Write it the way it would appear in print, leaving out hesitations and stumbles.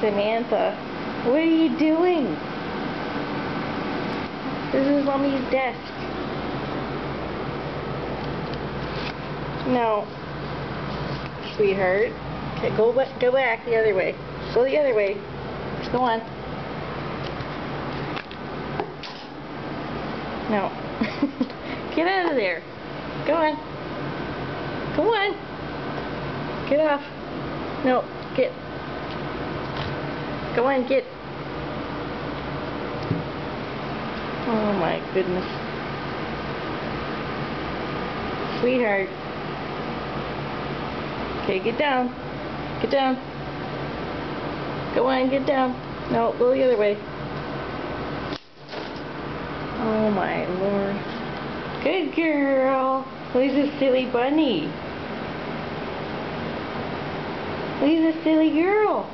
Samantha, what are you doing? This is Mommy's desk. No. Sweetheart. Okay, go back the other way. Go the other way. Go on. No. Get out of there. Go on. Go on. Get off. No, get. Go on, get. Oh my goodness. Sweetheart. Okay, get down. Get down. Go on, get down. No, go the other way. Oh my Lord. Good girl. Who's a silly bunny? Who's a silly girl?